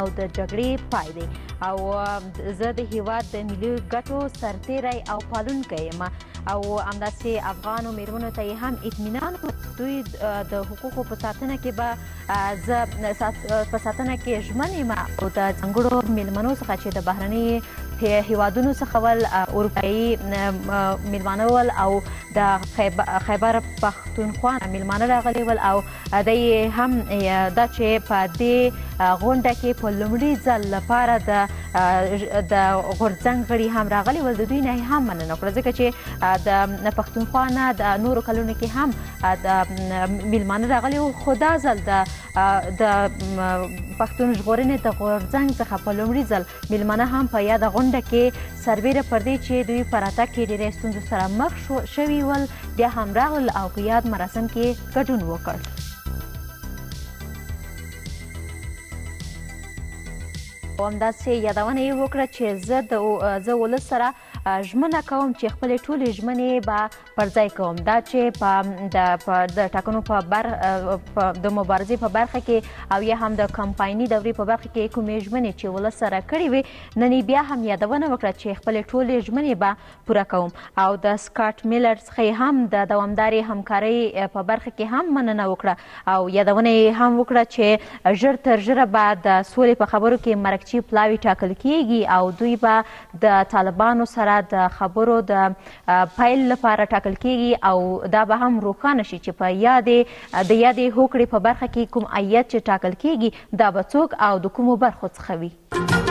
او د جګړې پای دی او زه د هیواد د ملي ګټو سرتیری او پالونکی یم او همداسې افغانو مېرمنو ته یې هم اطمینان دوی د حقوقو په ساتنه کې به زه په ساتنه کې ژمن یم او د ځانګړو مېلمنو څخه چې د بهرني هیوادونو څخه ول اروپایي مېلمانه ول او د خیبر پښتونخوا میلمانه راغلي ول او دی هم دا چې په دې غونډه کې په لومړي ځل لپاره د غورځنګ غړي هم راغلي ول د دوی نه هم مننه وکړه ځکه چې د پښتونخوا نه د نورو کلونو کې هم د میلمانه راغلي وو خو دا ځل د پښتون ژغورنې د غورځنګ څخه په لومړي ځل میلمانه هم په یاده غونډه کې سربیره پر دې چې دوی په راتګ کې ډېرې ستونزو سره مخ شوي ول بیا هم راغلل او په یاد مراسم کې ګډون وکړ او همداسې یادونه یې وکړه چې زه ولس سره ژمنه کوم چې خپلې ټولې ژمنې به پر ځای کوم دا چې د ټاکنو د مبارزې په برخه کې او یا هم د کمپایني دورې په برخه کې کومې ژمنې چې ولس سره کړې وې نن بیا هم یادونه وکړه چې خپلې ټولې ژمنې به پوره کوم او د سکاټ میلر څخه هم د دوامدارې همکارۍ په برخه کې هم مننه وکړه او یادونه یې هم وکړه چې ژر تر ژره به د سولې په خبرو کې مرکچي پلاوي ټاکل کیږي او دوی به د طالبانو سره د خبرو د پیل لپاره ټاکل کیږي او دا به هم روښانه شي چې په د یادې هوکړې په برخه کې کوم عاید چې ټاکل کیږي دا به څوک او د کومو برخو څخه وي